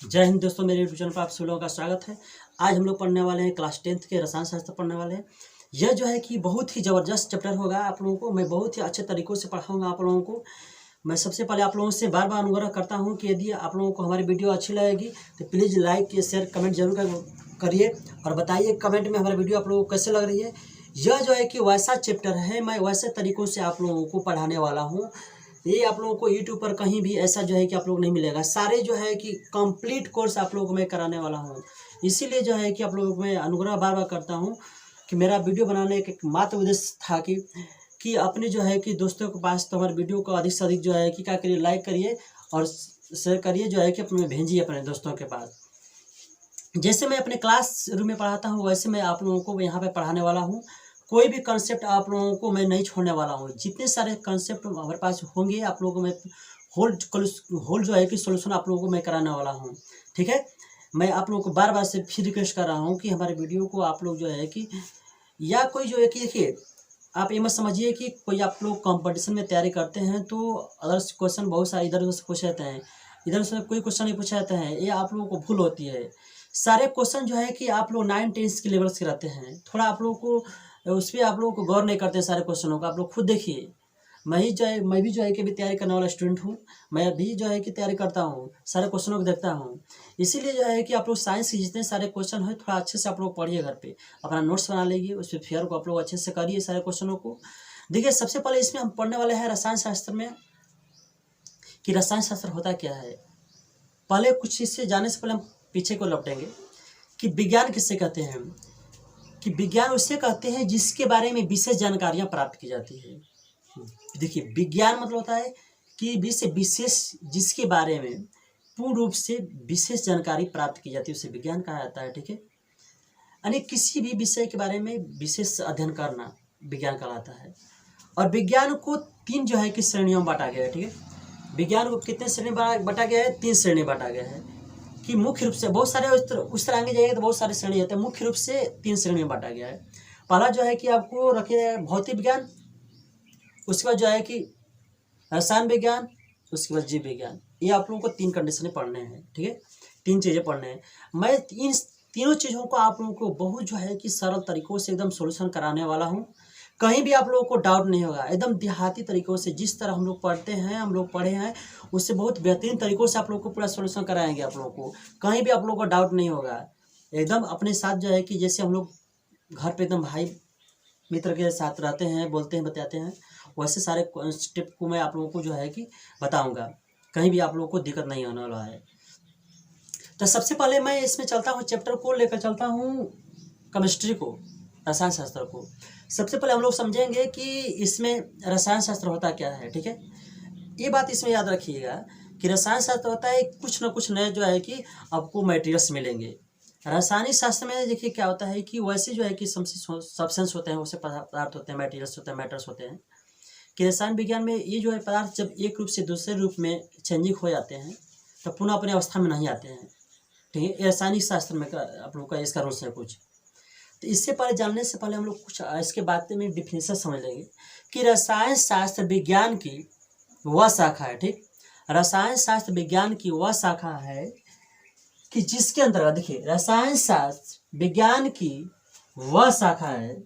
जय हिंद दोस्तों, मेरे यूट्यूब चैनल पर आप सभी लोगों का स्वागत है। आज हम लोग पढ़ने वाले हैं क्लास 10th के रसायन शास्त्र पढ़ने वाले हैं। यह जो है कि बहुत ही ज़बरदस्त चैप्टर होगा। आप लोगों को मैं बहुत ही अच्छे तरीक़ों से पढ़ाऊंगा। आप लोगों को मैं सबसे पहले आप लोगों से बार बार अनुग्रह करता हूं कि यदि आप लोगों को हमारी वीडियो अच्छी लगेगी तो प्लीज़ लाइक शेयर कमेंट जरूर करिए और बताइए कमेंट में हमारी वीडियो आप लोगों को कैसे लग रही है। यह जो है कि वैसा चैप्टर है, मैं वैसे तरीक़ों से आप लोगों को पढ़ाने वाला हूँ। ये आप लोगों को यूट्यूब पर कहीं भी ऐसा जो है कि आप लोग नहीं मिलेगा। सारे जो है कि कंप्लीट कोर्स आप लोगों को मैं कराने वाला हूँ। इसीलिए जो है कि आप लोगों को मैं अनुग्रह बार बार करता हूँ कि मेरा वीडियो बनाने का एकमात्र उद्देश्य था कि अपने जो है कि दोस्तों के पास तो हमारे वीडियो को अधिक से अधिक जो है कि क्या करिए, लाइक करिए और शेयर करिए, जो है कि अपने भेजिए अपने दोस्तों के पास। जैसे मैं अपने क्लास रूम में पढ़ाता हूँ वैसे मैं आप लोगों को यहाँ पे पढ़ाने वाला हूँ। कोई भी कंसेप्ट आप लोगों को मैं नहीं छोड़ने वाला हूँ। जितने सारे कंसेप्ट हमारे पास होंगे आप लोगों को मैं होल जो है कि सोल्यूशन आप लोगों को मैं कराने वाला हूँ। ठीक है, मैं आप लोगों को बार बार से फिर रिक्वेस्ट कर रहा हूँ कि हमारे वीडियो को आप लोग जो है कि या कोई जो है कि देखिए, आप ये मत समझिए कि कोई आप लोग कंपटीशन में तैयारी करते हैं तो अदर्स क्वेश्चन बहुत सारे इधर उधर से पूछे जाते हैं, इधर से कोई क्वेश्चन नहीं पूछा जाता है। ये आप लोगों को भूल होती है। सारे क्वेश्चन जो है कि आप लोग 9-10 के लेवल्स के रहते हैं। थोड़ा आप लोगों को उस पर आप लोगों को गौर नहीं करते सारे क्वेश्चनों का। आप लोग खुद देखिए। मैं भी जो है कि अभी तैयारी करने वाला स्टूडेंट हूँ। मैं भी जो है कि तैयारी करता हूँ, सारे क्वेश्चनों को देखता हूँ। इसीलिए जो है कि आप लोग साइंस के जितने सारे क्वेश्चन हैं थोड़ा अच्छे से आप लोग पढ़िए। घर पे अपना नोट्स बना लीजिए, उस पर फेयर को आप लोग अच्छे से करिए सारे क्वेश्चनों को। देखिए, सबसे पहले इसमें हम पढ़ने वाले हैं रसायन शास्त्र में कि रसायन शास्त्र होता क्या है। पहले कुछ इससे जानने से पहले हम पीछे को लौटेंगे कि विज्ञान किससे कहते हैं। कि विज्ञान उससे कहते हैं जिसके बारे में विशेष जानकारियां प्राप्त की जाती है। देखिए, विज्ञान मतलब होता है कि विशेष जिसके बारे में पूर्ण रूप से विशेष जानकारी प्राप्त की जाती है उसे विज्ञान कहा जाता है। ठीक है, यानी किसी भी विषय के बारे में विशेष अध्ययन करना विज्ञान कहलाता है। और विज्ञान को 3 जो है कि श्रेणियों में बांटा गया है। ठीक है, विज्ञान को कितने श्रेणी बांटा गया है? 3 श्रेणी बांटा गया है। कि मुख्य रूप से बहुत सारे उस तरह आगे जाएगा तो बहुत सारे श्रेणी होते हैं। मुख्य रूप से 3 श्रेणी में बांटा गया है। पहला जो है कि आपको रखे भौतिक विज्ञान, उसके बाद जो है कि रसायन विज्ञान, उसके बाद जीव विज्ञान। ये आप लोगों को 3 कंडीशन पढ़ने हैं। ठीक है, 3 चीज़ें पढ़ने हैं। मैं इन तीनों चीज़ों को आप लोगों को बहुत जो है कि सरल तरीक़ों से एकदम सोल्यूशन कराने वाला हूँ। कहीं भी आप लोगों को डाउट नहीं होगा। एकदम देहाती तरीक़ों से जिस तरह हम लोग पढ़ते हैं, हम लोग पढ़े हैं, उससे बहुत बेहतरीन तरीक़ों से आप लोगों को पूरा सोल्यूशन कराएंगे। आप लोगों को कहीं भी आप लोगों को डाउट नहीं होगा। एकदम अपने साथ जो है कि जैसे हम लोग घर पे एकदम भाई मित्र के साथ रहते हैं, बोलते हैं, बताते हैं, वैसे सारे स्टेप को मैं आप लोगों को जो है कि बताऊँगा। कहीं भी आप लोगों को दिक्कत नहीं होने वाला है। तो सबसे पहले मैं इसमें चलता हूँ, चैप्टर को लेकर चलता हूँ केमिस्ट्री को, रसायन शास्त्र को। सबसे पहले हम लोग समझेंगे कि इसमें रसायन शास्त्र होता क्या है। ठीक है, ये बात इसमें याद रखिएगा कि रसायन शास्त्र होता है कुछ ना कुछ नए जो है कि आपको मटेरियल्स मिलेंगे। रासायनिक शास्त्र में देखिए क्या होता है कि वैसे जो है कि सब्सटेंस होते हैं, वैसे पदार्थ होते हैं, मटेरियल्स होते हैं, मैटर्स होते हैं। कि रसायन विज्ञान में ये जो है पदार्थ जब एक रूप से दूसरे रूप में चेंजिंग हो जाते हैं तो पुनः अपने अवस्था में नहीं आते हैं। ठीक है, रासायनिक शास्त्र में आप लोग का इसका रूल्स है कुछ। तो इससे पहले जानने से पहले हम लोग कुछ इसके बारे में डिफिनेशन समझ लेंगे कि रसायन शास्त्र विज्ञान की वह शाखा है। ठीक, रसायन शास्त्र विज्ञान की वह शाखा है कि जिसके अंतर्गत, देखिए, रसायन शास्त्र विज्ञान की वह शाखा है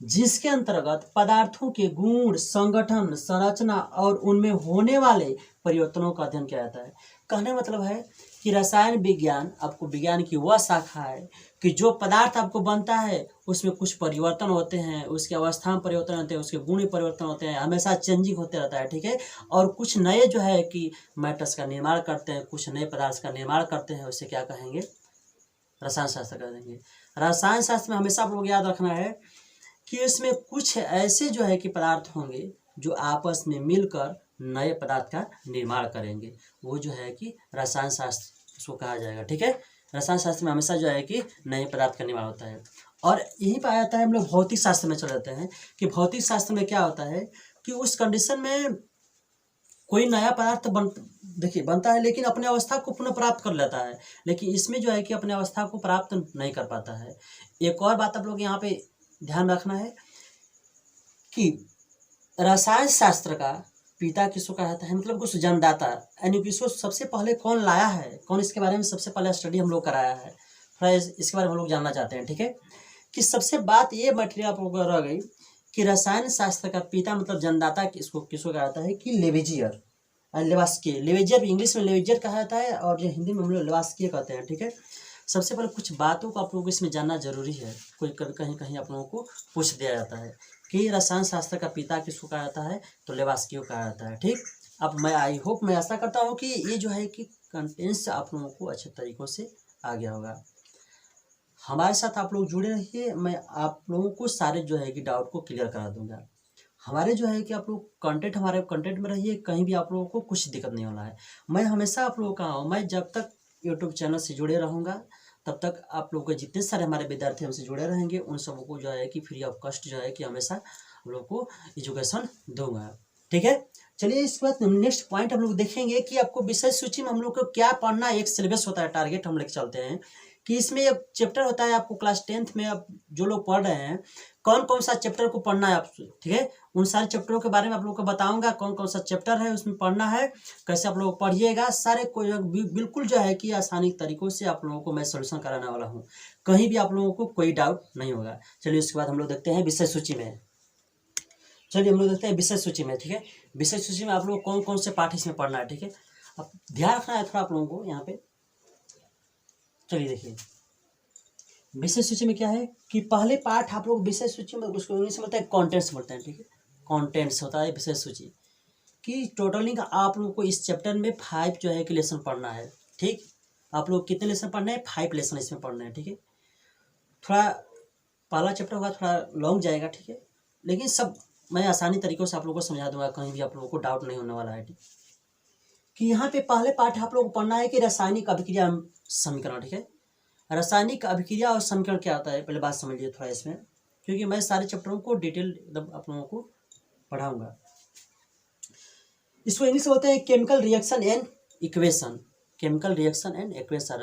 जिसके अंतर्गत पदार्थों के गुण, संगठन, संरचना और उनमें होने वाले परिवर्तनों का अध्ययन किया जाता है। कहने मतलब है कि रसायन विज्ञान आपको विज्ञान की वह शाखा है कि जो पदार्थ आपको बनता है उसमें कुछ परिवर्तन होते हैं, उसकी अवस्था में परिवर्तन होते हैं, उसके गुण में परिवर्तन होते हैं, हमेशा चेंजिंग होते रहता है। ठीक है, और कुछ नए जो है कि मैटर्स का निर्माण करते हैं, कुछ नए पदार्थ का निर्माण करते हैं, उसे क्या कहेंगे? रसायन शास्त्र कह देंगे। रसायन शास्त्र में हमेशा आप लोग याद रखना है कि इसमें कुछ ऐसे जो है कि पदार्थ होंगे जो आपस में मिलकर नए पदार्थ का निर्माण करेंगे, वो जो है कि रसायन शास्त्र उसको कहा जाएगा। ठीक है, रसायन शास्त्र में हमेशा जो है कि नए पदार्थ का निर्माण होता है। और यही पाया जाता है, हम लोग भौतिक शास्त्र में चले जाते हैं कि भौतिक शास्त्र में क्या होता है कि उस कंडीशन में कोई नया पदार्थ बनता है लेकिन अपने अवस्था को पुनः प्राप्त कर लेता है, लेकिन इसमें जो है कि अपने अवस्था को प्राप्त नहीं कर पाता है। एक और बात आप लोग यहाँ पे ध्यान रखना है कि रसायन शास्त्र का पिता किसको कहा जाता है, मतलब कुछ जन्मदाता, यानी कि इसको सबसे पहले कौन लाया है, कौन इसके बारे में सबसे पहले स्टडी हम लोग कराया है, थोड़ा इसके बारे में हम लोग जानना चाहते हैं। ठीक है, कि सबसे बात ये मटेरियल आप लोगों को रह गई कि रसायन शास्त्र का पिता मतलब जन्मदाता किसको किसको कहा जाता है कि लेवेजियर, लेवास्की। लेवेजियर इंग्लिश में लेवेजियर कहा जाता है और जो हिंदी में हम लोग लेवास्की कहते हैं। ठीक है, सबसे पहले कुछ बातों को आप लोगों को इसमें जानना जरूरी है, कोई कहीं कहीं आप लोगों को पूछ दिया जाता है कि रसायन शास्त्र का पिता किसको कहा जाता है, तो लेवास्की को कहा जाता है। ठीक, अब मैं आई होप, मैं आशा करता हूँ कि ये जो है कि कंटेंट्स आप लोगों को अच्छे तरीक़ों से आ गया होगा। हमारे साथ आप लोग जुड़े रहिए, मैं आप लोगों को सारे जो है कि डाउट को क्लियर करा दूंगा। हमारे जो है कि आप लोग कंटेंट हमारे कंटेंट में रहिए, कहीं भी आप लोगों को कुछ दिक्कत नहीं होना है। मैं हमेशा आप लोगों का हूँ, मैं जब तक यूट्यूब चैनल से जुड़े रहूँगा तब तक आप लोग के जितने सारे हमारे विद्यार्थी हमसे जुड़े रहेंगे उन सबको जो है कि फ्री ऑफ कॉस्ट जो है कि हमेशा हम लोग को एजुकेशन दूंगा। ठीक है, चलिए इसके बाद नेक्स्ट पॉइंट हम लोग देखेंगे कि आपको विषय सूची में हम लोग को क्या पढ़ना, एक सिलेबस होता है, टारगेट हम लेके चलते हैं कि इसमें एक चैप्टर होता है आपको क्लास 10th में आप जो लोग पढ़ रहे हैं कौन कौन सा चैप्टर को पढ़ना है आप। ठीक है, उन सारे चैप्टरों के बारे में आप लोग को बताऊंगा, कौन कौन सा चैप्टर है उसमें पढ़ना है, कैसे आप लोग पढ़िएगा, सारे को बिल्कुल जो है कि आसानी तरीकों से आप लोगों को मैं सोल्यूशन कराने वाला हूँ, कहीं भी आप लोगों को कोई डाउट नहीं होगा। चलिए उसके बाद हम लोग देखते हैं विषय सूची में। चलिए हम लोग देखते हैं विषय सूची में। ठीक है, विषय सूची में आप लोग कौन कौन से पाठ इसमें पढ़ना है। ठीक है, अब ध्यान रखना है थोड़ा आप लोगों को यहाँ पे। चलिए देखिए विषय सूची में क्या है कि पहले पाठ आप लोग विषय सूची में, उसको इंग्लिश में बोलते हैं कॉन्टेंट्स बोलते हैं। ठीक है, कॉन्टेंट्स होता है विषय सूची कि टोटलिंग आप लोगों को इस चैप्टर में 5 जो है कि लेसन पढ़ना है। ठीक, आप लोग कितने लेसन पढ़ना है, 5 लेसन इसमें पढ़ना है। ठीक है, थोड़ा पहला चैप्टर होगा थोड़ा लॉन्ग जाएगा। ठीक है, लेकिन सब मैं आसानी तरीक़ों से आप लोगों को समझा दूंगा, कहीं भी आप लोगों को डाउट नहीं होने वाला है। ठीक, कि यहाँ पे पहले पाठ आप लोगों को पढ़ना है कि रासायनिक अभिक्रिया समीकरण। ठीक है, रासायनिक अभिक्रिया और समीकरण क्या होता है, पहले बात समझ लीजिए थोड़ा इसमें, क्योंकि मैं सारे चैप्टरों को डिटेल एकदम आप लोगों को पढ़ाऊंगा। इसको इंग्लिश में बोलते हैं chemical reaction and equation, chemical reaction and equation,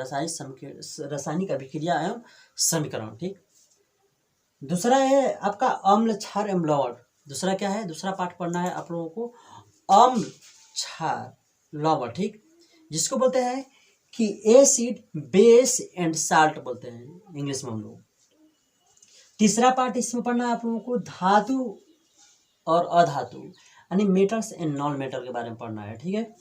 रासायनिक अभिक्रिया एवं समीकरण। ठीक, दूसरा है आपका अम्ल क्षार एवं लवण। दूसरा क्या है, दूसरा पाठ पढ़ना है आप लोगों को अम्ल क्षार लवण। ठीक, जिसको बोलते हैं कि एसिड बेस एंड साल्ट बोलते हैं इंग्लिश में हम लोग। तीसरा पार्ट इसमें पढ़ना है आप लोगों को धातु और अधातु, यानी मेटल्स एंड नॉन मेटल के बारे में पढ़ना है। ठीक है,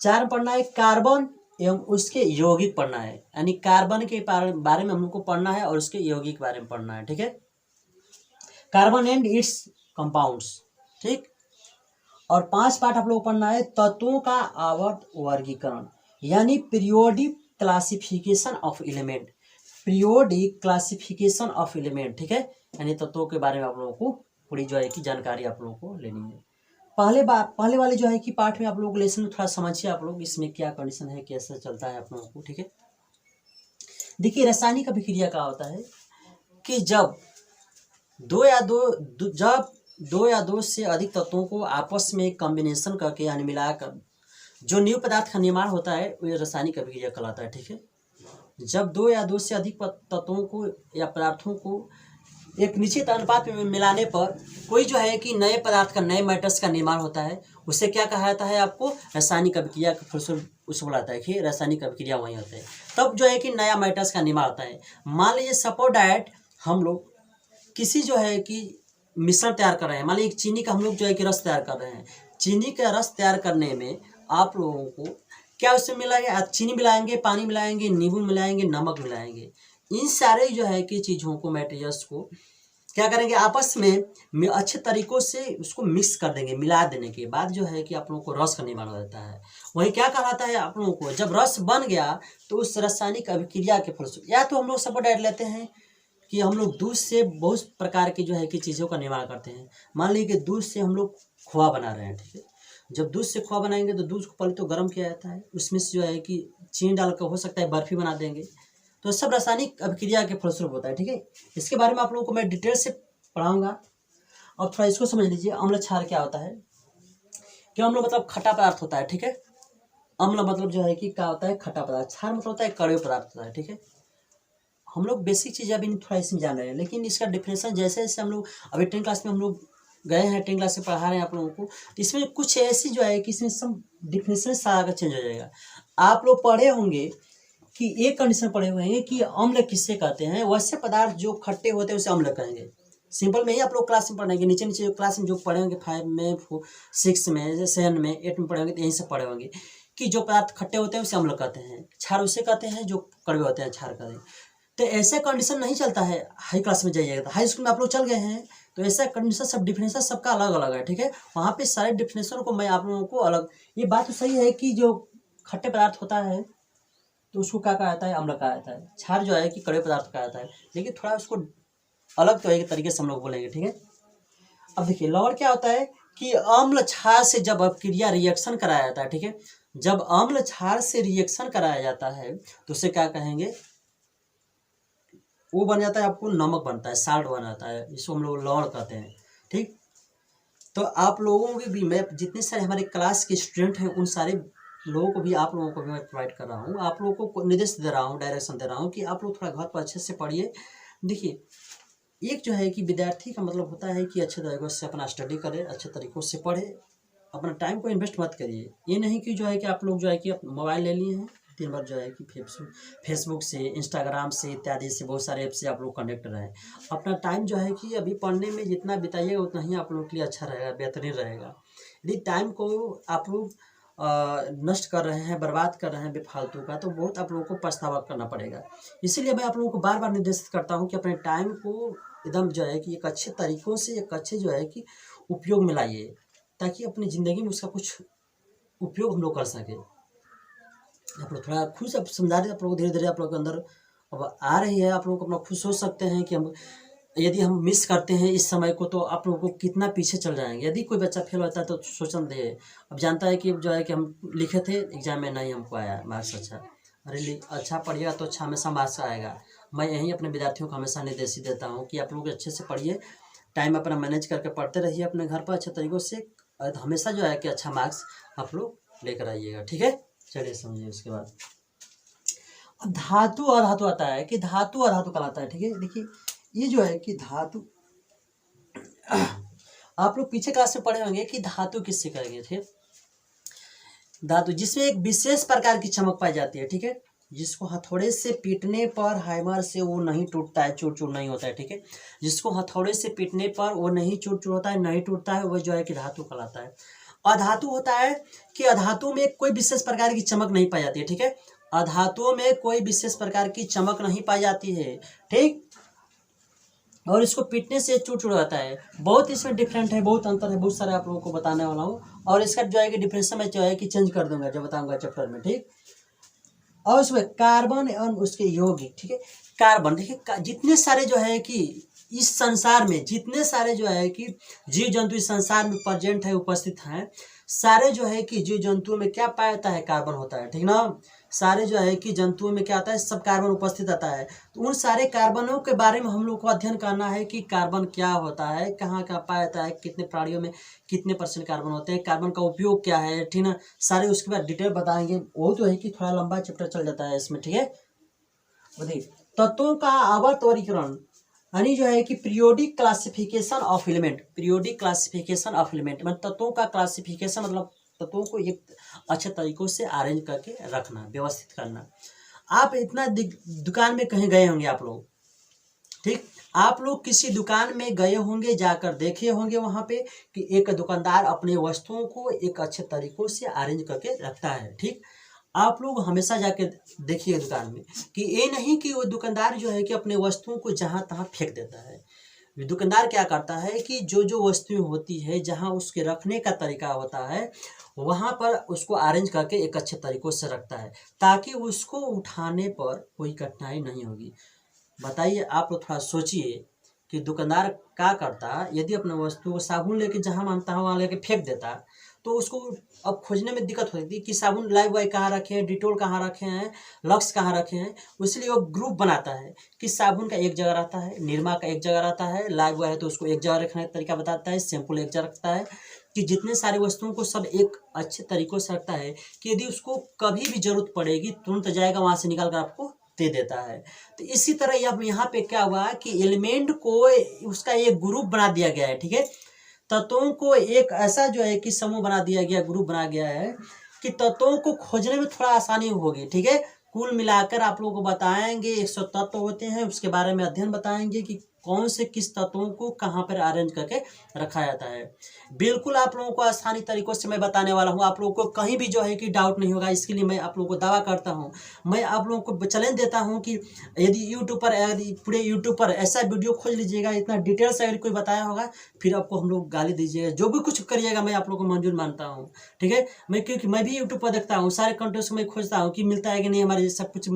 4 पढ़ना है कार्बन एवं उसके यौगिक पढ़ना है, यानी कार्बन के बारे में हम लोग को पढ़ना है और उसके यौगिक के बारे में पढ़ना है। ठीक है, कार्बन एंड इट्स कंपाउंड्स। ठीक, और 5 पाठ आप लोग पढ़ना है तत्वों का आवर्त वर्गीकरण, यानी periodic classification of element, periodic classification of element. ठीक है, यानी तत्वों के बारे में आप लोगों को पूरी जो है कि जानकारी आप लोगों को लेनी है। पहले वाले जो है कि पाठ में आप लोग लेसन में थोड़ा समझिए आप लोग इसमें क्या कंडीशन है, कैसे चलता है आप लोगों को। ठीक है, देखिए रासायनिक अभिक्रिया का होता है कि जब दो या दो से अधिक तत्वों को आपस में कॉम्बिनेशन करके यानी मिलाकर जो न्यू पदार्थ का निर्माण होता है वो रासायनिक अभिक्रिया कहलाता है। ठीक है, जब 2 या 2 से अधिक तत्वों को या पदार्थों को एक निश्चित अनुपात में मिलाने पर कोई जो है कि नए पदार्थ का, नए मैटर्स का निर्माण होता है, उसे क्या कहा जाता है आपको, रासायनिक अभिक्रिया का फलस्वरूप उसे बोलाता है कि रासायनिक अभिक्रिया वही होता है। तब जो है कि नया मैटर्स का निर्माण होता है। मान लीजिए सपोज डैट हम लोग किसी जो है कि मिश्रण तैयार कर रहे हैं, मान लीजिए चीनी का हम लोग जो है कि रस तैयार कर रहे हैं। चीनी का रस तैयार करने में आप लोगों को क्या उसमें मिलाएंगे, चीनी मिलाएंगे, पानी मिलाएंगे, नींबू मिलाएंगे, नमक मिलाएंगे। इन सारे जो है कि चीज़ों को, मटेरियल्स को क्या करेंगे, आपस में अच्छे तरीक़ों से उसको मिक्स कर देंगे। मिला देने के बाद जो है कि आप लोगों को रस का निर्माण हो जाता है। वही क्या कहलाता है आप लोगों को, जब रस बन गया तो उस रासायनिक अभिक्रिया के फलस्वरूप, या तो हम लोग सपोज ऐड लेते हैं कि हम लोग दूध से बहुत प्रकार की जो है कि चीज़ों का निर्माण करते हैं। मान लीजिए कि दूध से हम लोग खोआ बना रहे हैं। ठीक है, जब दूध से खोआ बनाएंगे तो दूध को पहले तो गर्म किया जाता है, उसमें से जो है कि चीनी डालकर हो सकता है बर्फी बना देंगे, तो सब रासायनिक अभिक्रिया के फलस्वरूप होता है। ठीक है, इसके बारे में आप लोगों को मैं डिटेल से पढ़ाऊंगा। और थोड़ा इसको समझ लीजिए, अम्ल क्षार क्या होता है कि अम्ल मतलब खट्टा पदार्थ होता है। ठीक है, अम्ल मतलब जो है कि क्या होता है, खट्टा पदार्थ, क्षार मतलब होता है कड़वे पदार्थ होता है। ठीक है, हम लोग बेसिक चीज़ अभी थोड़ा इसमें जान रहे हैं, लेकिन इसका डिफिनेशन जैसे जैसे हम लोग अभी 10 क्लास में हम लोग गए हैं 10 क्लास से पढ़ा रहे हैं आप लोगों को। तो इसमें कुछ ऐसी जो है कि इसमें सब डिफिनेशन सारा का चेंज हो जाएगा। आप लोग पढ़े होंगे कि एक कंडीशन पढ़े हुए हैं कि अम्ल किससे कहते हैं, वैसे पदार्थ जो खट्टे होते हैं उसे अम्ल कहेंगे। सिंपल में ही आप लोग क्लास में पढ़ेंगे, नीचे नीचे जो क्लास में जो पढ़े होंगे 5 में 6 में 7 में 8 में पढ़े होंगे, तो यहीं से पढ़े होंगे कि जो पदार्थ खट्टे होते हैं उसे अम्ल कहते हैं, क्षार उसे कहते हैं, जो कड़वे होते हैं क्षार कहते हैं। तो ऐसे कंडीशन नहीं चलता है हाई क्लास में जाइएगा तो। हाई स्कूल में आप लोग चल गए हैं तो ऐसा कंडीशन सब डिफिनेशन सबका अलग अलग है, ठीक है। वहाँ पे सारे डिफिनेशन को मैं आप लोगों को अलग, ये बात तो सही है कि जो खट्टे पदार्थ होता है तो उसको क्या कहा जाता है, अम्ल कहा जाता है। क्षार जो है कि कड़वे पदार्थ कहा जाता है, लेकिन थोड़ा उसको अलग तो एक तरीके से हम लोग बोलेंगे, ठीक है। अब देखिए लवण क्या होता है कि अम्ल क्षार से जब अपक्रिया रिएक्शन कराया जाता है, ठीक है, जब अम्ल क्षार से रिएक्शन कराया जाता है तो उसे क्या कहेंगे, वो बन जाता है आपको नमक बनता है, साल्ट बन जाता है, इसको हम लोग लवण कहते हैं, ठीक। तो आप लोगों के भी, मैं जितने सारे हमारे क्लास के स्टूडेंट हैं उन सारे लोगों को भी, आप लोगों को भी मैं प्रोवाइड कर रहा हूँ, आप लोगों को निर्देश दे रहा हूँ, डायरेक्शन दे रहा हूँ कि आप लोग थोड़ा घर पर अच्छे से पढ़िए। देखिए एक जो है कि विद्यार्थी का मतलब होता है कि अच्छे तरीक़ों से अपना स्टडी करे, अच्छे तरीक़ों से पढ़े, अपना टाइम को इन्वेस्ट मत करिए। ये नहीं कि जो है कि आप लोग जो है कि मोबाइल ले लिए हैं, दिन भर जो है कि फेसबुक से, इंस्टाग्राम से इत्यादि से बहुत सारे ऐप से आप लोग कनेक्ट रहें। अपना टाइम जो है कि अभी पढ़ने में जितना बिताइएगा उतना ही आप लोगों के लिए अच्छा रहेगा, बेहतरीन रहेगा। यदि टाइम को आप लोग नष्ट कर रहे हैं, बर्बाद कर रहे हैं बेफालतू का, तो बहुत आप लोगों को पछतावा करना पड़ेगा। इसीलिए मैं आप लोगों को बार बार निर्देशित करता हूँ कि अपने टाइम को एकदम जो है कि एक अच्छे तरीक़ों से, एक अच्छे जो है कि उपयोग में लाइए, ताकि अपनी ज़िंदगी में उसका कुछ उपयोग हम लोग कर सकें। आप लोग थोड़ा खुद से समझा रहे, आप लोग धीरे धीरे आप लोग के अंदर अब आ रही है। आप लोग अपना खुद सोच सकते हैं कि हम यदि हम मिस करते हैं इस समय को तो आप लोगों को कितना पीछे चल जाएंगे। यदि कोई बच्चा फेल होता है तो सोचन दे, अब जानता है कि जो है कि हम लिखे थे एग्जाम में नहीं हमको आया मार्क्स अच्छा, अरे अच्छा पढ़िएगा तो अच्छा हमेशा मार्क्स आएगा। मैं यही अपने विद्यार्थियों को हमेशा निर्देशित देता हूँ कि आप लोग अच्छे से पढ़िए, टाइम अपना मैनेज करके पढ़ते रहिए अपने घर पर अच्छे तरीक़ों से, हमेशा जो है कि अच्छा मार्क्स आप लोग लेकर आइएगा, ठीक है। चलिए समझिए उसके बाद अब धातु अधातु आता है कि धातु अधातु कहलाता है, ठीक है। देखिए ये जो है कि धातु आप लोग पीछे क्लास में पढ़े होंगे कि धातु किससे करेंगे, ठीक। धातु जिसमें एक विशेष प्रकार की चमक पाई जाती है, ठीक है, जिसको हथौड़े से पीटने पर हैमर से वो नहीं टूटता है, चूर चूर नहीं होता है, ठीक है। जिसको हथौड़े से पीटने पर वो नहीं चूर चूर होता है, नहीं टूटता है, वो जो है कि धातु कहलाता है। अधातु होता है कि अधातु में कोई विशेष प्रकार की चमक नहीं पाई जाती है, ठीक है। अधातुओं में कोई विशेष प्रकार की चमक नहीं पाई जाती है, ठीक, और इसको पीटने से चूर चूर होता है। बहुत इसमें डिफरेंट है, बहुत अंतर है, बहुत सारे आप लोगों को बताने वाला हूँ। और इसका जो है कि डिफरेंस मैं जो है कि चेंज कर दूंगा जब बताऊंगा चैप्टर में, ठीक। और उसमें कार्बन और उसके यौगिक, ठीक है। कार्बन देखिए जितने सारे जो है कि इस संसार में जितने सारे जो है कि जीव जंतु इस संसार में प्रेजेंट है, उपस्थित हैं, सारे जो है कि जीव जंतुओं में क्या पाया जाता है, कार्बन होता है, ठीक ना। सारे जो है कि जंतुओं में क्या आता है, सब कार्बन उपस्थित आता है। तो उन सारे कार्बनों के बारे में हम लोग को अध्ययन करना है कि कार्बन क्या होता है, कहाँ कहाँ पाया जाता है, कितने प्राणियों में कितने % कार्बन होते हैं, कार्बन का उपयोग क्या है, ठीक ना। सारे उसके बाद डिटेल बताएंगे। वो जो है कि थोड़ा लंबा चैप्टर चल जाता है इसमें, ठीक है। बताइए तत्वों का आवर्त वर्गीकरण यानी जो है कि periodic classification of element, periodic classification of element मतलब तत्वों का क्लासिफिकेशन, मतलब तत्वों को एक अच्छे तरीकों से अरेंज करके रखना, व्यवस्थित करना। आप इतना दुकान में कहीं गए होंगे आप लोग, ठीक, आप लोग किसी दुकान में गए होंगे, जाकर देखे होंगे वहाँ पे कि एक दुकानदार अपने वस्तुओं को एक अच्छे तरीकों से अरेंज करके रखता है, ठीक। आप लोग हमेशा जाके देखिए दुकान में कि ये नहीं कि वो दुकानदार जो है कि अपने वस्तुओं को जहाँ तहाँ फेंक देता है। दुकानदार क्या करता है कि जो जो वस्तुएं होती है जहाँ उसके रखने का तरीका होता है वहाँ पर उसको अरेंज करके एक अच्छे तरीक़ों से रखता है, ताकि उसको उठाने पर कोई कठिनाई नहीं होगी। बताइए आप लोग थोड़ा सोचिए कि दुकानदार क्या करता, यदि अपने वस्तु को साबुन लेके जहाँ मानता है वहाँ लेके फेंक देता तो उसको अब खोजने में दिक्कत होती थी कि साबुन लाइफ बॉय कहाँ रखे हैं, डिटोल कहाँ रखे हैं, लक्स कहाँ रखे हैं। इसलिए वो ग्रुप बनाता है कि साबुन का एक जगह रहता है, निरमा का एक जगह रहता है, लाइफ बॉय है तो उसको एक जगह रखने का तरीका बताता है, शैम्पू एक जगह रखता है, कि जितने सारे वस्तुओं को सब एक अच्छे तरीक़ों से रखता है कि यदि उसको कभी भी ज़रूरत पड़ेगी तुरंत जाएगा वहाँ से निकाल कर आपको दे देता है। तो इसी तरह अब यहाँ पे क्या हुआ कि एलिमेंट को उसका एक ग्रुप बना दिया गया है, ठीक है। तत्वों को एक ऐसा जो है कि समूह बना दिया गया, ग्रुप बना गया है कि तत्वों को खोजने में थोड़ा आसानी होगी। ठीक है, कुल मिलाकर आप लोगों को बताएंगे 100 तत्व होते हैं, उसके बारे में अध्ययन बताएंगे कि कौन से किस तत्वों को कहाँ पर अरेंज करके रखा जाता है। बिल्कुल आप लोगों को आसानी तरीकों से मैं बताने वाला हूँ, आप लोगों को कहीं भी जो है कि डाउट नहीं होगा। इसके लिए मैं आप लोगों को दावा करता हूँ, मैं आप लोगों को चैलेंज देता हूँ कि यदि पूरे यूट्यूब पर ऐसा वीडियो खोज लीजिएगा, इतना डिटेल से अगर कोई बताया होगा, फिर आपको हम लोग गाली दीजिएगा, जो भी कुछ करिएगा मैं आप लोगों को मंजूर मानता हूँ। ठीक है, क्योंकि मैं भी यूट्यूब पर देखता हूँ, सारे कंटेंट्स में खोजता हूँ कि मिलता है कि नहीं, हमारे सब कुछ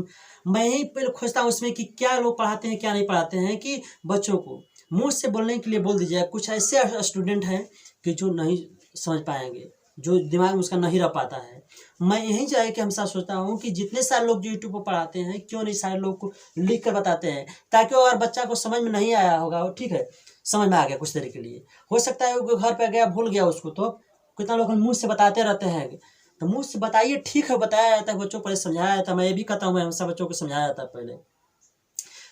मैं ही पहले खोजता हूँ उसमें कि क्या लोग पढ़ाते हैं क्या नहीं पढ़ाते हैं। कि बच्चों को मुंह से बोलने के लिए बोल दीजिए। कुछ ऐसे स्टूडेंट हैं कि जो नहीं समझ पाएंगे, जो दिमाग में उसका नहीं रह पाता है। मैं यही जो है कि हमेशा सोचता हूँ कि जितने सारे लोग जो यूट्यूब पर पढ़ाते हैं, क्यों नहीं सारे लोग को लिख कर बताते हैं, ताकि अगर बच्चा को समझ में नहीं आया होगा, ठीक है, समझ में आ गया कुछ देर के लिए, हो सकता है वो घर पर गया भूल गया उसको, तो कितना लोग मुँह से बताते रहते हैं। तो मुँह से बताइए, ठीक है, बताया जाता है बच्चों को, पहले समझाया जाता है। मैं ये भी कहता हूँ, मैं हमेशा बच्चों को समझाया जाता है पहले।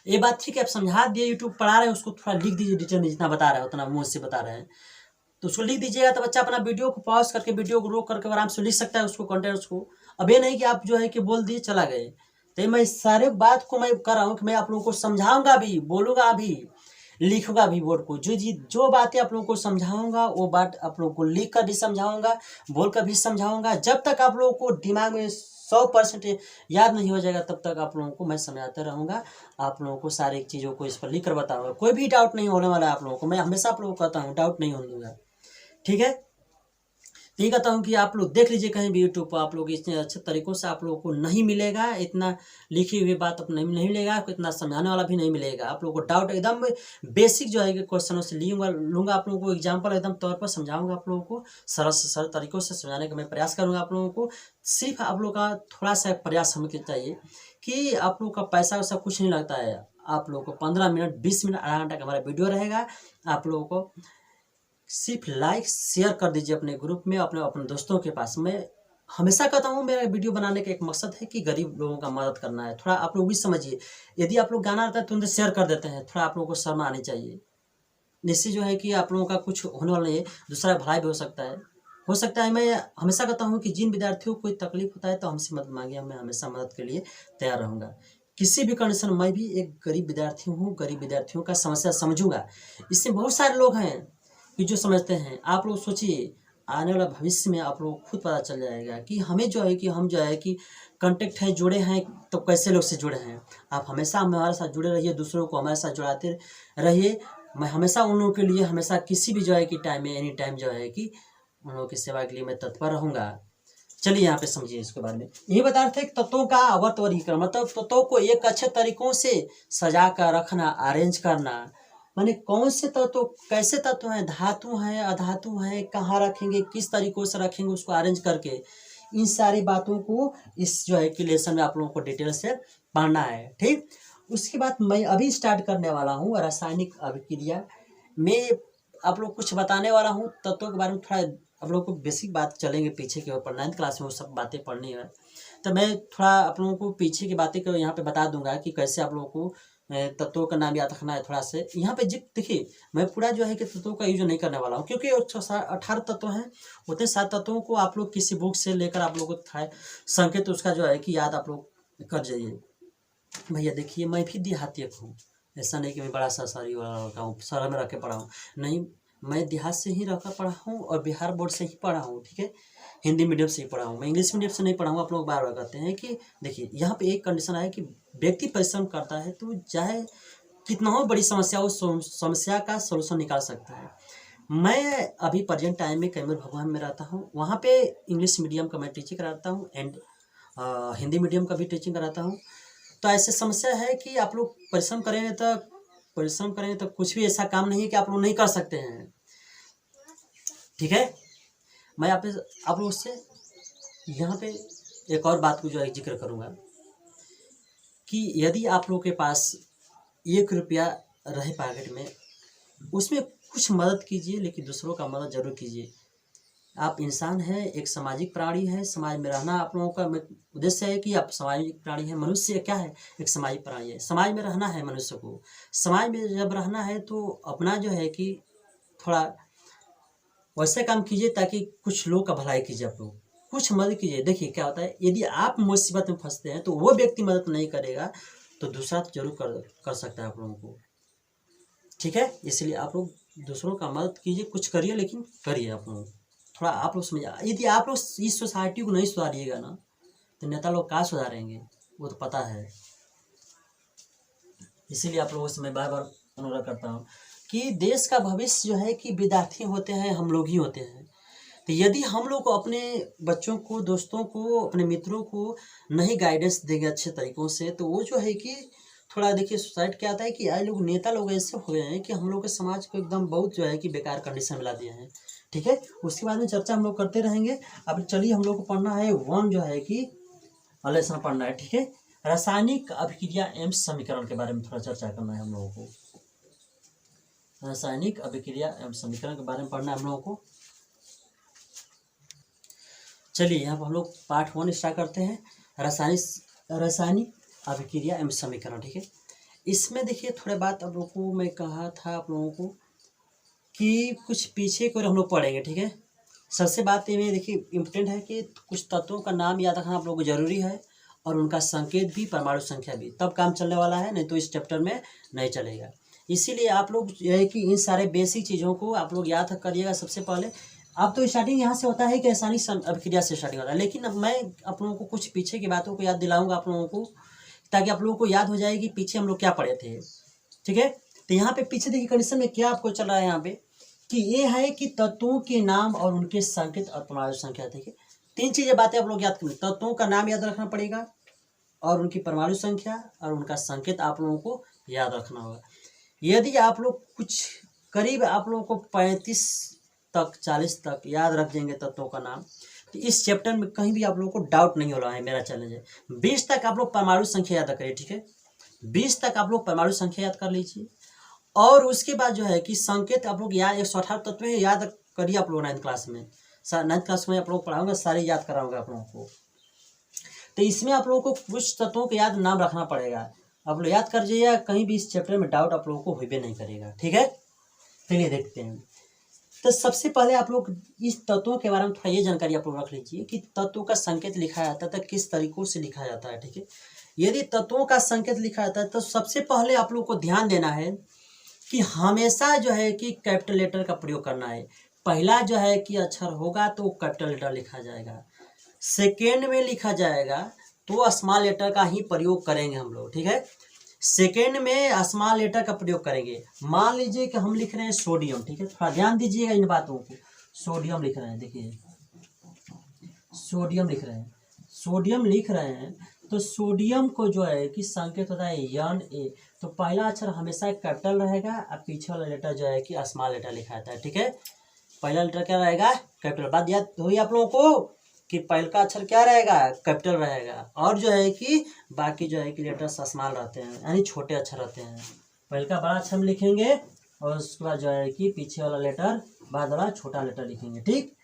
ये बात ठीक है, आप समझा दिए, यूट्यूब पढ़ा रहे हैं, उसको थोड़ा लिख दीजिए डिटेल में, जितना बता रहे हैं उतना मुँह से बता रहे हैं तो उसको लिख दीजिएगा। तो बच्चा अपना वीडियो को पॉज करके, वीडियो को रोक करके आराम से लिख सकता है उसको कंटेंट उसको। अब ये नहीं कि आप जो है कि बोल दिए चला गए। तो मैं सारे बात को मैं कर रहा हूँ कि मैं आप लोगों को समझाऊंगा भी, बोलूँगा भी, लिखूंगा भी बोर्ड को। जो बातें आप लोगों को समझाऊंगा वो बात आप लोगों को लिख कर भी समझाऊंगा, बोल कर भी समझाऊंगा। जब तक आप लोगों को दिमाग में 100% याद नहीं हो जाएगा, तब तक आप लोगों को मैं समझाते रहूँगा। आप लोगों को सारी चीज़ों को इस पर लिख कर बताऊँगा। कोई भी डाउट नहीं होने वाला है आप लोगों को। मैं हमेशा आप लोगों को कहता हूँ, डाउट नहीं होने दूँगा। ठीक है, तो ये कहता हूँ कि आप लोग देख लीजिए कहीं भी यूट्यूब पर, आप लोग इतने अच्छे तरीक़ों से आप लोगों को नहीं मिलेगा, इतना लिखी हुई बात अब नहीं मिलेगा, इतना समझाने वाला भी नहीं मिलेगा। आप लोगों को डाउट एकदम बेसिक जो है कि क्वेश्चनों से लूँगा आप लोगों को, एग्जाम्पल एकदम तौर पर समझाऊंगा आप लोगों को, सरल से सरल तरीक़ों से समझाने का मैं प्रयास करूँगा आप लोगों को। सिर्फ आप लोग का थोड़ा सा प्रयास हमें चाहिए कि आप लोग का पैसा वैसा कुछ नहीं लगता है। आप लोगों को 15 मिनट 20 मिनट आधा घंटा का हमारा वीडियो रहेगा। आप लोगों को सिर्फ लाइक शेयर कर दीजिए अपने ग्रुप में, अपने दोस्तों के पास। मैं हमेशा कहता हूँ, मेरा वीडियो बनाने का एक मकसद है कि गरीब लोगों का मदद करना है। थोड़ा आप लोग भी समझिए, यदि आप लोग गाना आता है तो उनसे शेयर कर देते हैं, थोड़ा आप लोगों को शर्म आनी चाहिए। जिससे जो है कि आप लोगों का कुछ होने वाला नहीं है, दूसरा भलाई भी हो सकता है। मैं हमेशा कहता हूँ कि जिन विद्यार्थियों को कोई तकलीफ होता है तो हमसे मदद मांगिए, मैं हमेशा मदद के लिए तैयार रहूँगा। किसी भी कंडीशन में मैं भी एक गरीब विद्यार्थी हूँ, गरीब विद्यार्थियों का समस्या समझूंगा। इससे बहुत सारे लोग हैं कि जो समझते हैं। आप लोग सोचिए, आने वाला भविष्य में आप लोग खुद पता चल जाएगा कि हमें जो है कि हम जो है कि कांटेक्ट है, जुड़े हैं, तो कैसे लोग से जुड़े हैं। आप हमेशा हमारे साथ जुड़े रहिए, दूसरों को हमारे साथ जुड़ाते रहिए। मैं हमेशा उन लोगों के लिए, हमेशा किसी भी जो है कि टाइम में, एनी टाइम जो है कि उन लोगों की सेवा के लिए मैं तत्पर रहूँगा। चलिए यहाँ पे समझिए इसके बारे में। ये बता रहे थे कि तत्वों का वर्गीकरण, मतलब तत्वों को एक अच्छे तरीकों से सजा कर रखना, अरेंज करना। माने कौन से तत्व, कैसे तत्व हैं, धातु हैं, अधातु हैं, कहाँ रखेंगे, किस तरीकों से रखेंगे, उसको अरेंज करके, इन सारी बातों को इस जो है कि लेसन में आप लोगों को डिटेल से पढ़ना है। ठीक, उसके बाद मैं अभी स्टार्ट करने वाला हूँ रासायनिक अभिक्रिया में। आप लोग कुछ बताने वाला हूँ तत्वों के बारे में। थोड़ा आप लोगों को बेसिक बात चलेंगे पीछे के ऊपर, 9th क्लास में वो सब बातें पढ़नी है। तो मैं थोड़ा आप लोगों को पीछे की बातें को यहाँ पे बता दूंगा कि कैसे आप लोगों को तत्वों का नाम याद रखना है। थोड़ा से यहाँ पे देखिए, मैं पूरा जो है कि तत्वों का यूज नहीं करने वाला हूँ, क्योंकि 18 तत्व हैं। उतने 7 तत्वों को आप लोग किसी बुक से लेकर आप लोग को था संकेत उसका जो है कि याद आप लोग कर जाइए। भैया देखिए, मैं भी देहाती हूँ, ऐसा नहीं कि मैं बड़ा सा शहरी वाला लड़का हूँ, शहर में रह के पढ़ा हूँ, नहीं, मैं देहात से ही रहकर पढ़ा हूँ और बिहार बोर्ड से ही पढ़ा हूँ। ठीक है, हिंदी मीडियम से ही पढ़ा हूँ, मैं इंग्लिश मीडियम से नहीं पढ़ा हूँ। आप लोग बार बार कहते हैं कि देखिए, यहाँ पे एक कंडीशन है कि व्यक्ति परिश्रम करता है तो चाहे कितना हो बड़ी समस्या हो, समस्या का सोल्यूशन निकाल सकता है। मैं अभी प्रेजेंट टाइम में कैमूर भगवान में रहता हूँ, वहाँ पे इंग्लिश मीडियम का मैं टीचिंग कराता हूँ एंड हिंदी मीडियम का भी टीचिंग कराता हूँ। तो ऐसे समस्या है कि आप लोग परिश्रम करेंगे तो कुछ भी ऐसा काम नहीं है कि आप लोग नहीं कर सकते हैं। ठीक है, मैं आप लोगों से यहाँ पे एक और बात को जो है जिक्र करूँगा कि यदि आप लोगों के पास 1 रुपया रहे पॉकेट में, उसमें कुछ मदद कीजिए, लेकिन दूसरों का मदद जरूर कीजिए। आप इंसान हैं, एक सामाजिक प्राणी है, समाज में रहना आप लोगों का उद्देश्य है कि आप सामाजिक प्राणी है। मनुष्य क्या है, एक सामाजिक प्राणी है, समाज में रहना है मनुष्य को। समाज में जब रहना है तो अपना जो है कि थोड़ा वैसे काम कीजिए ताकि कुछ लोग का भलाई कीजिए, आप लोग कुछ मदद कीजिए। देखिए क्या होता है, यदि आप मुसीबत में फंसते हैं तो वो व्यक्ति मदद नहीं करेगा तो दूसरा तो जरूर कर सकता है आप लोगों को, ठीक है। इसलिए आप लोग दूसरों का मदद कीजिए, कुछ करिए, लेकिन करिए आप लोग थोड़ा, आप लोग समझिए। यदि आप लोग इस सोसाइटी को नहीं सुधारिएगा ना तो नेता लोग कहाँ सुधारेंगे, वो तो पता है। इसीलिए आप लोगों से मैं बार बार अनुरोध करता हूँ कि देश का भविष्य जो है कि विद्यार्थी होते हैं, हम लोग ही होते हैं। तो यदि हम लोग को अपने बच्चों को, दोस्तों को, अपने मित्रों को नहीं गाइडेंस देंगे अच्छे तरीक़ों से, तो वो जो है कि थोड़ा देखिए सोसाइटी क्या आता है कि आज लोग नेता लोग ऐसे हो गए हैं कि हम लोग के समाज को एकदम बहुत जो है कि बेकार कंडीशन में ला दिए हैं, ठीक है। उसके बाद में चर्चा हम लोग करते रहेंगे। अब चलिए हम लोग को पढ़ना है वन जो है कि लेसन पढ़ना है, ठीक है। रासायनिक अभिक्रिया एवं समीकरण के बारे में थोड़ा चर्चा करना है हम लोगों को। रासायनिक अभिक्रिया एवं समीकरण के बारे में पढ़ना है हम लोगों को। चलिए यहाँ पर हम लोग पार्ट 1 स्टार्ट करते हैं, रासायनिक अभिक्रिया एवं समीकरण, ठीक है। इसमें देखिए थोड़े बात आप लोगों को मैं कहा था आप लोगों को कि कुछ पीछे को हम लोग पढ़ेंगे, ठीक है। सबसे बात ये देखिए इम्पोर्टेंट है कि कुछ तत्वों का नाम याद रखना आप लोगों को जरूरी है, और उनका संकेत भी, परमाणु संख्या भी, तब काम चलने वाला है, नहीं तो इस चैप्टर में नहीं चलेगा। इसीलिए आप लोग जो है कि इन सारे बेसिक चीज़ों को आप लोग याद करिएगा। सबसे पहले अब तो स्टार्टिंग यहाँ से होता है कि रासायनिक अभिक्रिया से स्टार्टिंग होता है, लेकिन अब मैं आप लोगों को कुछ पीछे की बातों को याद दिलाऊंगा आप लोगों को, ताकि आप लोगों को याद हो जाए कि पीछे हम लोग क्या पढ़े थे, ठीक है। तो यहाँ पे पीछे देखिए कंडीशन में क्या आपको चल रहा है यहाँ पे कि ये है कि तत्वों के नाम और उनके संकेत और परमाणु संख्या, देखिए 3 चीजें बातें आप लोग याद करें। तत्वों का नाम याद रखना पड़ेगा, और उनकी परमाणु संख्या और उनका संकेत आप लोगों को याद रखना होगा। यदि आप लोग कुछ करीब आप लोगों को 35 तक 40 तक याद रख देंगे तत्वों का नाम, तो इस चैप्टर में कहीं भी आप लोगों को डाउट नहीं हो रहा है, मेरा चैलेंज है। 20 तक आप लोग परमाणु संख्या याद करिए, ठीक है। 20 तक आप लोग परमाणु संख्या याद कर लीजिए, और उसके बाद जो है कि संकेत आप लोग याद 118 तत्व है याद करिए आप लोग 9th क्लास में। 9th क्लास में आप लोग पढ़ाऊंगा, सारे याद कराऊंगा आप लोगों को। तो इसमें आप लोगों को कुछ तत्वों के याद नाम रखना पड़ेगा, आप लोग याद कर जाइए, कहीं भी इस चैप्टर में डाउट आप लोगों को हुई नहीं करेगा, ठीक है। चलिए देखते हैं। तो सबसे पहले आप लोग इस तत्वों के बारे में थोड़ा ये जानकारी आप लोग रख लीजिए कि तत्वों का संकेत लिखा जाता है तो किस तरीकों से लिखा जाता है, ठीक है। यदि तत्वों का संकेत लिखा जाता है तो सबसे पहले आप लोग को ध्यान देना है कि हमेशा जो है कि कैपिटल लेटर का प्रयोग करना है। पहला जो है कि अक्षर होगा तो कैपिटल लेटर लिखा जाएगा, सेकेंड में लिखा जाएगा तो स्मॉल लेटर का ही प्रयोग करेंगे हम लोग, ठीक है। सेकेंड में स्मॉल लेटर का प्रयोग करेंगे। मान लीजिए कि हम लिख रहे हैं सोडियम, ठीक है, थोड़ा ध्यान दीजिएगा इन बातों को। सोडियम लिख रहे हैं, देखिए सोडियम लिख रहे हैं, सोडियम लिख रहे हैं, तो सोडियम को जो है कि संकेत होता है Na, तो पहला अक्षर हमेशा कैपिटल रहेगा और पीछे वाला लेटर जो है कि स्मॉल लेटर लिखा जाता है, ठीक है। पहला लेटर क्या रहेगा, कैपिटल। बात याद हुई आप लोगों को कि पहले का अक्षर क्या रहेगा, कैपिटल रहेगा, और जो है कि बाकी जो है कि लेटर स्मॉल रहते हैं, यानी छोटे अक्षर रहते हैं। पहले का बड़ा अक्षर लिखेंगे और उसके बाद जो है कि पीछे वाला लेटर बाद वाला छोटा लेटर लिखेंगे, ठीक।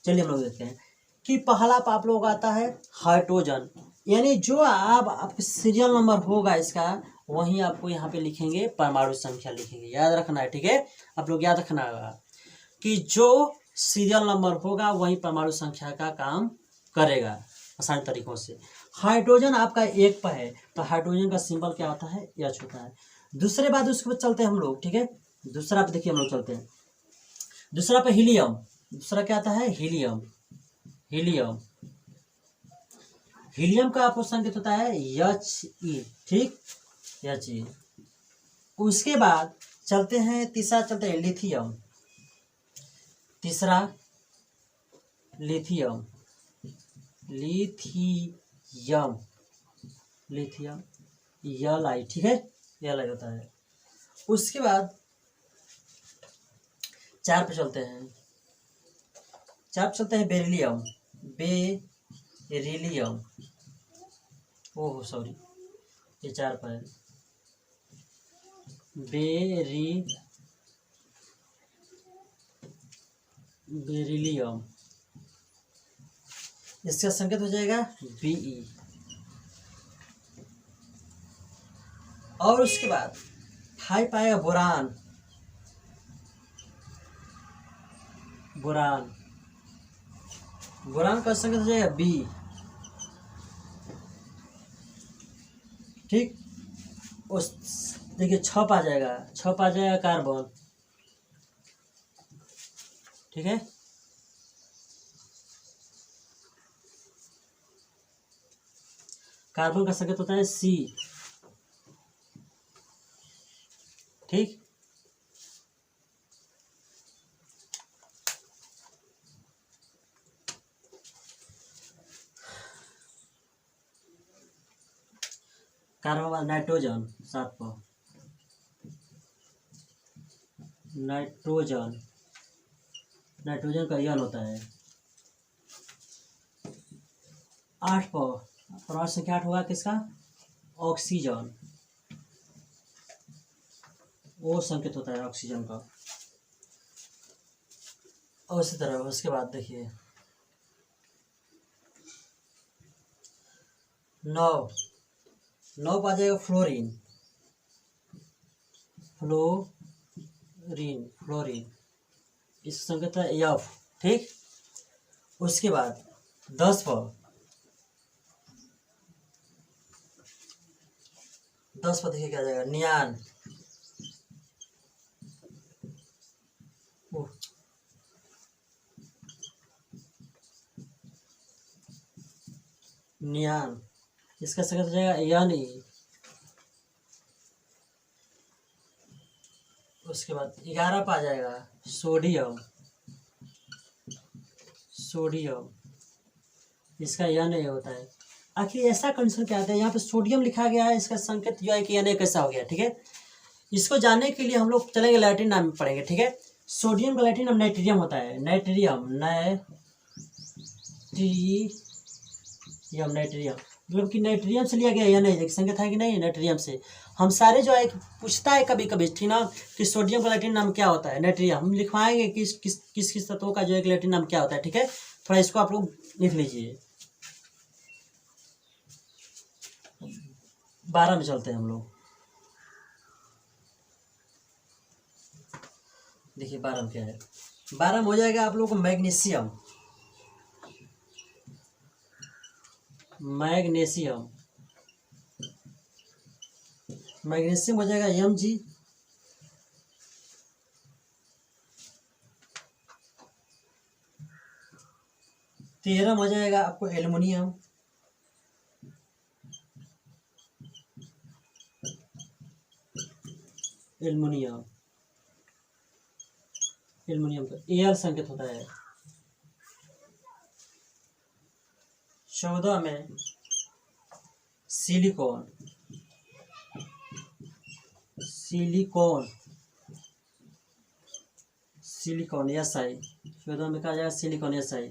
चलिए हम लोग देखते हैं कि पहला आप लोग आता है हाइड्रोजन, यानी जो आपका सीरियल नंबर होगा इसका वहीं आपको यहाँ पे लिखेंगे, परमाणु संख्या लिखेंगे, याद रखना है, ठीक है। आप लोग याद रखना होगा कि जो सीरियल नंबर होगा वहीं परमाणु संख्या का काम करेगा आसान तरीकों से। हाइड्रोजन आपका 1 पर है तो हाइड्रोजन का सिंबल क्या होता है, H होता है। दूसरे बाद उसके बाद चलते हैं हम लोग, ठीक है। दूसरा पे देखिए हम लोग चलते हैं, दूसरा पे हीलियम। दूसरा क्या आता है, हीलियम। हीलियम हीलियम का आपको संकेत होता है He, ठीक, He। उसके बाद चलते हैं, तीसरा चलते हैं लिथियम। तीसरा लिथियम, लिथियम, लिथियम Li, ठीक है, Li होता है। उसके बाद 4 पे चलते हैं, 4 पे चलते हैं बेरिलियम। बेरिलियम, ओह सॉरी, ये 4 पर है, बेरिलियम। इसका संकेत हो जाएगा Be। और उसके बाद 5 आएगा बोरान। बोरान। बोरान का संकेत हो जाएगा बी। ठीक, उस देखिए 6 आ जाएगा, 6 आ जाएगा कार्बन। ठीक है, कार्बन का संकेत होता है सी। ठीक, कार्बन नाइट्रोजन 7 पर, नाइट्रोजन, नाइट्रोजन का यौन होता है 8 पर। परमाणु संख्या 8 होगा किसका? ऑक्सीजन, वो संकेत होता है ऑक्सीजन का। और इसी तरह उसके बाद देखिए 9 पर आ जाएगा फ्लोरीन। फ्लोरीन, फ्लोरीन, इसका संकेत है एफ। ठीक, उसके बाद 10 पर, 10 पर देखिए क्या आ जाएगा? नियान। नियान, इसका संकेत हो जाएगा यानी। उसके बाद 11 पर आ जाएगा सोडियम। सोडियम, इसका यन ए होता है। आखिर ऐसा कंडीशन क्या आता है? यहाँ पे सोडियम लिखा गया है, इसका संकेत जो है कि यन ए कैसा हो गया? ठीक है, इसको जानने के लिए हम लोग चलेंगे लैटिन नाम में पढ़ेंगे। ठीक है, सोडियम का लैटिन नाम नाइट्रियम होता है। नाइट्रियम, नाइट्रियम मतलब कि नाइट्रियम से लिया गया या नहीं, संकेत है कि नहीं? नाइट्रियम से। हम सारे जो है पूछता है कभी कभी, ठीक ना, कि सोडियम का लैटिन नाम क्या होता है? नाइट्रियम। हम लिखवाएंगे किस तत्वों का जो है लैटिन नाम क्या होता है। ठीक है, थोड़ा इसको आप लोग लिख लीजिए। 12 में चलते हैं हम लोग। देखिए 12 में क्या है? 12 में हो जाएगा आप लोगों को मैग्नीशियम। मैग्नीशियम, मैग्नीशियम हो जाएगा Mg। 13 हो जाएगा आपको एल्युमिनियम। एल्युमिनियम, एल्युमिनियम का एयर संकेत होता है। 14 में सिलिकॉन। Silicon, silicon SI। 14 में कहा जाएगा सिलिकॉन SI।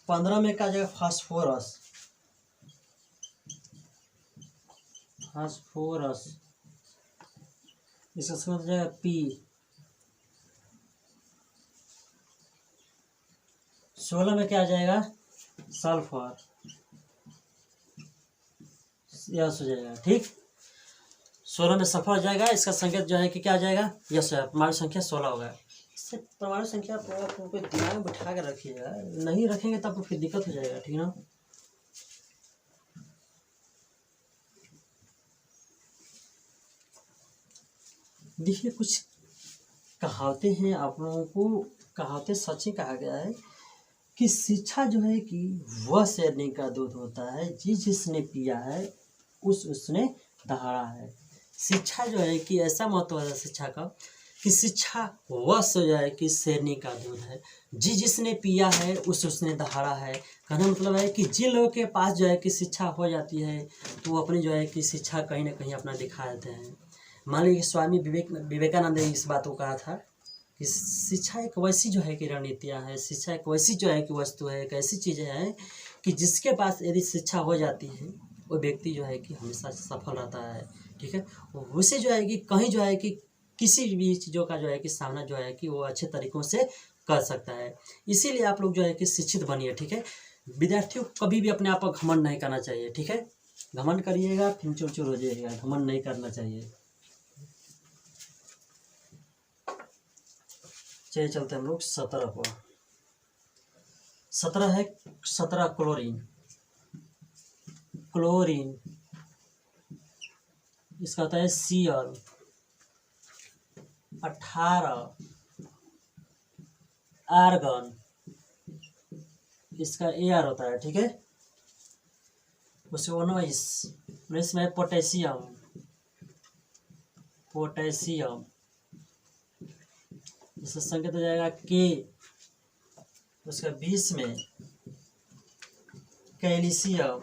15 में कहा जाएगा फास्फोरस। फास्फोरस, इसका समझ जाएगा P। 16 में क्या आ जाएगा? सल्फर, यस हो जाएगा। ठीक, 16 में सल्फर हो जाएगा। इसका संकेत जो है कि क्या आ जाएगा? यस है। परमाणु संख्या 16 होगा। इससे परमाणु संख्या आपको दिमाग में बैठा कर रखिएगा, नहीं रखेंगे तब तो फिर दिक्कत हो जाएगा। ठीक ना, देखिए कुछ कहावतें हैं, आप लोगों को कहावतें सच ही कहा गया है कि शिक्षा जो है कि वह शेरनी का दूध होता है, जिसने पिया है उसने दहाड़ा है। शिक्षा जो है कि ऐसा महत्व है शिक्षा का कि शिक्षा वह जो है कि शेरनी का दूध है, जिसने पिया है उसने दहाड़ा है। कहने मतलब है कि जिन लोगों के पास जो है कि शिक्षा हो जाती है तो वो अपनी जो है कि शिक्षा कहीं ना कहीं अपना दिखा देते हैं। मान लीजिए स्वामी विवेकानंद ने इस बात को कहा था कि शिक्षा एक वैसी जो है कि रणनीतियाँ है, शिक्षा एक वैसी जो है कि वस्तु है, एक ऐसी चीज़ें हैं कि जिसके पास यदि शिक्षा हो जाती है वो व्यक्ति जो है कि हमेशा सफल रहता है। ठीक है, उसे जो है कि कहीं जो है कि किसी भी चीज़ों का जो है कि सामना जो है कि वो अच्छे तरीक़ों से कर सकता है। इसीलिए आप लोग जो है कि शिक्षित बनिए। ठीक है, विद्यार्थियों को कभी भी अपने आप पर घमंड नहीं करना चाहिए। ठीक है, घमंड करिएगा फिर चूर चूर हो जाइएगा, घमंड नहीं करना चाहिए। चलिए चलते हैं हम लोग 17 पर। 17 है 17 क्लोरीन। क्लोरीन इसका होता है Cl। 18 आर्गन इसका Ar होता है, ठीक है। उसके 19 में पोटेशियम। पोटेशियम इसका संकेत हो जाएगा K। उसका 20 में कैल्शियम।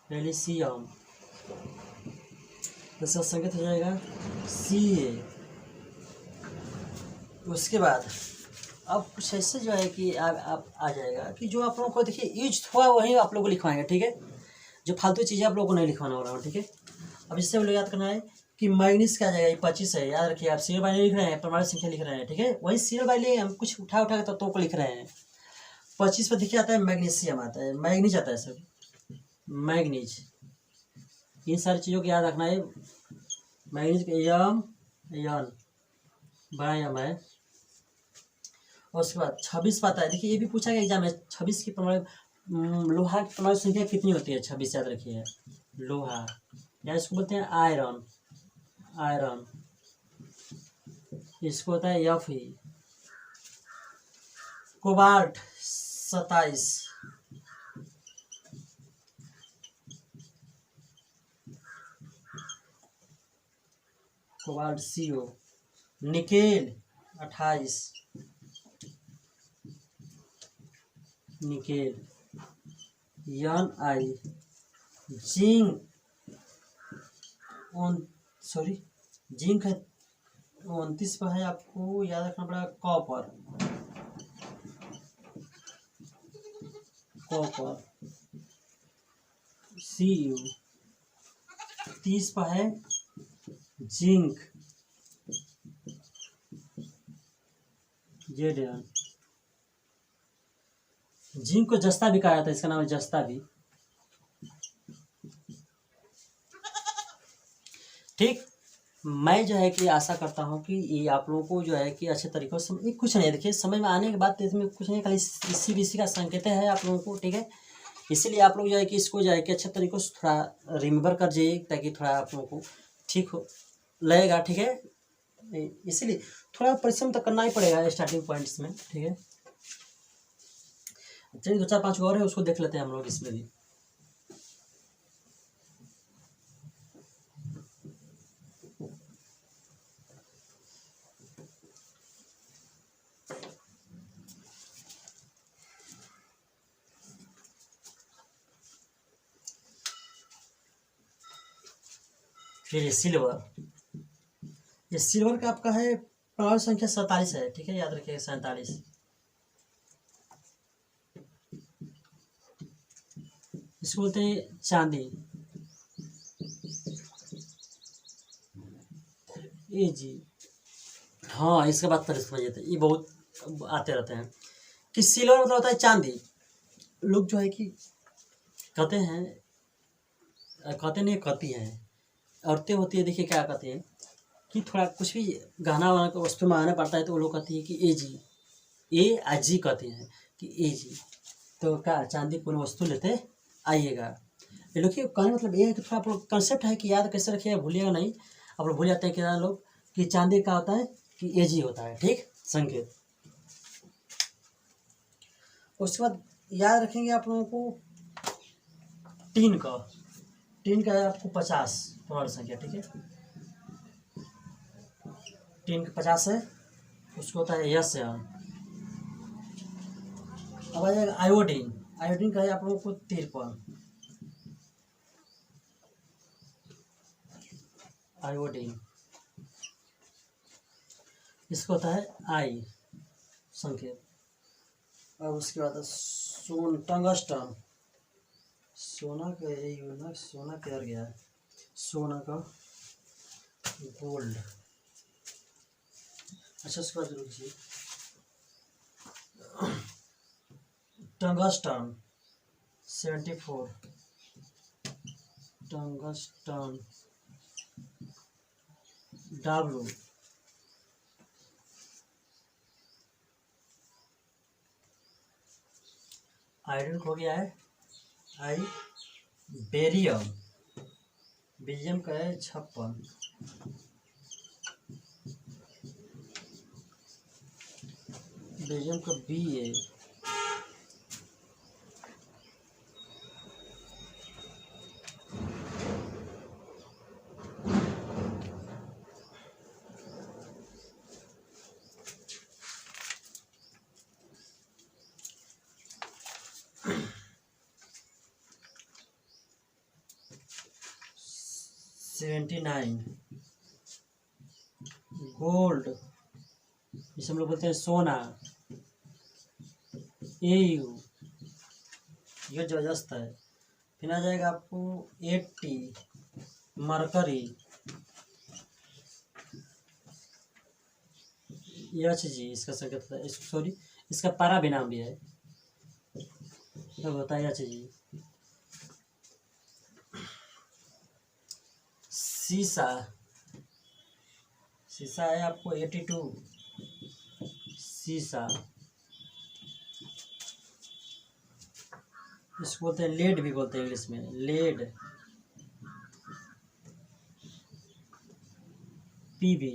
कैल्शियम इसका संकेत हो जाएगा Ca। उसके बाद अब कुछ ऐसे जो है कि आप आ जाएगा कि जो आप लोगों को देखिए यूज हुआ वही आप लोगों को लिखवाएंगे, ठीक है। जो फालतू चीज़ें आप लोगों को नहीं लिखवाना हो रहा है, ठीक है। अब इससे हम लोग याद करना है कि मैग्नीज क्या आ जाएगा, ये 25 है, याद रखिए। आप सीरियल बाई लिख रहे हैं, परमाणु संख्या लिख रहे हैं, ठीक है। वही सीरियल बाई हम कुछ उठा के तत्वों को लिख रहे हैं। 25 पर देखिए आता है मैग्नीशियम, आता है मैग्नीज, आता है सर मैग्नीज। इन सारी चीज़ों को याद रखना है। मैग्नीज का यम यन बड़ा यम है। और उसके बाद 26 पाता है, देखिए ये भी पूछा गया एग्जाम में। 26 की परमाणु लोहा की परमाणु संख्या कितनी होती है? 26 याद रखिए। लोहा या इसको बोलते हैं आयरन। आयरन इसको होता है Fe। Cobalt 27। Cobalt CO। Nickel 28। Nickel Ni। Zinc zinc है 29 पर है, आपको याद रखना पड़ेगा कॉपर। Copper Cu। 30 पर है जिंक Zn। जिंक को जस्ता भी कहा जाता है, इसका नाम है जस्ता भी, ठीक। मैं जो है कि आशा करता हूँ कि ये आप लोगों को जो है कि अच्छे तरीक़ों से कुछ नहीं, देखिए समझ में आने के बाद इसमें कुछ नहीं, खाली इसी बीसी का संकेत है आप लोगों को, ठीक है। इसीलिए आप लोग जो है कि इसको जो है कि अच्छे तरीक़ों से थोड़ा रिमेम्बर कर जाइए, ताकि थोड़ा आप लोगों को ठीक हो लगेगा, ठीक है। इसीलिए थोड़ा परिश्रम तो करना ही पड़ेगा स्टार्टिंग पॉइंट्स में, ठीक है। चलिए 2-4-5 और है, उसको देख लेते हैं हम लोग इसमें भी। फिर ये सिल्वर का आपका है परमाणु संख्या 47 है, ठीक है, याद रखिएगा 47। इसको बोलते हैं चांदी Ag। हाँ, इसके बाद तरह समझ जाते हैं, ये बहुत आते रहते हैं कि सिल्वर मतलब होता है चांदी। लोग जो है कि कहते नहीं, कहती हैं औरतें होती है, देखिए क्या कहती हैं कि थोड़ा कुछ भी गहना वाना का वस्तु मंगाना पड़ता है तो वो लोग कहती है कि Ag कहते हैं कि Ag। तो क्या चांदी पूर्ण वस्तु लेते आइएगा। ये लोग कहने मतलब ये है कि थोड़ा आप लोग कंसेप्ट है कि याद कैसे रखिएगा, भूलिएगा नहीं। आप लोग भूल जाते हैं कि लोग कि चांदी का होता है कि Ag होता है, ठीक संकेत। उसके बाद याद रखेंगे आप लोगों को टीन का है आपको 50 परमाणु संख्या, ठीक है। टीन का 50 है, उसको होता है Sn। अब आ जाएगा आयोडीन का है आप लोगों को 53। आयोडीन इसको होता है I संकेत। अब उसके बाद टंगस्टन, सोना का यूनिक, सोना क्या गया है, सोना का गोल्ड। अच्छा, उसके बाद रुकिए, टंगस्टन 74। टंगस्टन W आयोडीन हो गया है आई, बेरियम, बेरियम का है 56, बेरियम का Ba, $79, गोल्ड जिसे हम लोग बोलते हैं सोना, Au, ये जबरदस्त है। फिर आ जाएगा आपको 80, मरकरी, Hg इसका संकेत है, सॉरी इसका पैराबिनाम भी है, तब होता है Hg। सीसा, सीसा है आपको 82, सीसा, इसको बोलते हैं लेड भी बोलते हैं इंग्लिश में, लेड, Pb।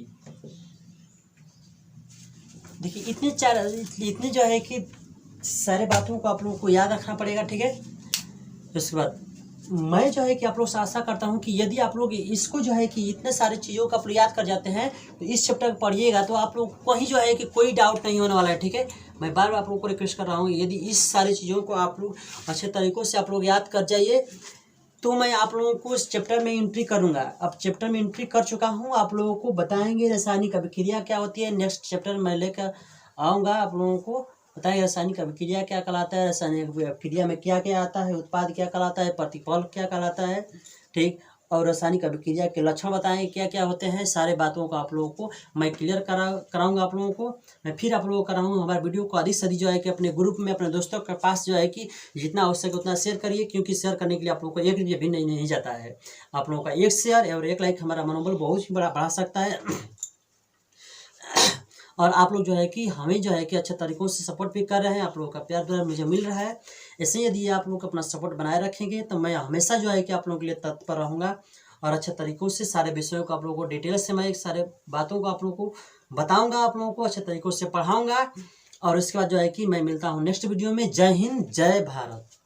देखिए इतने जो है कि सारे बातों को आप लोगों को याद रखना पड़ेगा, ठीक है। उसके बाद मैं जो है कि आप लोग से आशा करता हूं कि यदि आप लोग इसको जो है कि इतने सारे चीज़ों का आप लोग याद कर जाते हैं तो इस चैप्टर पढ़िएगा तो आप लोग कहीं जो है कि कोई डाउट नहीं होने वाला है, ठीक है। मैं बार बार आप लोगों को रिक्वेस्ट कर रहा हूँ, यदि इस सारी चीज़ों को आप लोग अच्छे तरीक़ों से आप लोग याद कर जाइए तो मैं आप लोगों को इस चैप्टर में एंट्री करूँगा। अब चैप्टर में एंट्री कर चुका हूँ, आप लोगों को बताएंगे रासायनिक अभिक्रिया क्या होती है। नेक्स्ट चैप्टर मैं लेकर आऊँगा, आप लोगों को बताएंगे रासायनिक अभिक्रिया क्या कहलाता है, रासायनिक अभिक्रिया में क्या क्या आता है, उत्पाद क्या कहलाता है, प्रतिफल क्या कहलाता है, ठीक। और रासायनिक अभिक्रिया के लक्षण बताएंगे क्या क्या होते हैं। सारे बातों को आप लोगों को मैं क्लियर कराऊंगा आप लोगों को। मैं फिर आप लोगों को कराऊंगा। हमारे वीडियो को अधिक से अधिक जो है कि अपने ग्रुप में अपने दोस्तों के पास जो है कि जितना आवश्यक उतना शेयर करिए, क्योंकि शेयर करने के लिए आप लोगों को 1 रुपया भी नहीं जाता है। आप लोगों का 1 शेयर और 1 लाइक हमारा मनोबल बहुत ही बढ़ा सकता है। और आप लोग जो है कि हमें जो है कि अच्छे तरीक़ों से सपोर्ट भी कर रहे हैं, आप लोगों का प्यार द्वारा मुझे मिल रहा है। ऐसे यदि आप लोग अपना सपोर्ट बनाए रखेंगे तो मैं हमेशा जो है कि आप लोगों के लिए तत्पर रहूँगा और अच्छे तरीक़ों से सारे विषयों को आप लोगों को डिटेल से मैं सारे बातों को आप लोगों को बताऊँगा, आप लोगों को अच्छे तरीक़ों से पढ़ाऊँगा। और इसके बाद जो है कि मैं मिलता हूँ नेक्स्ट वीडियो में। जय हिंद, जय भारत।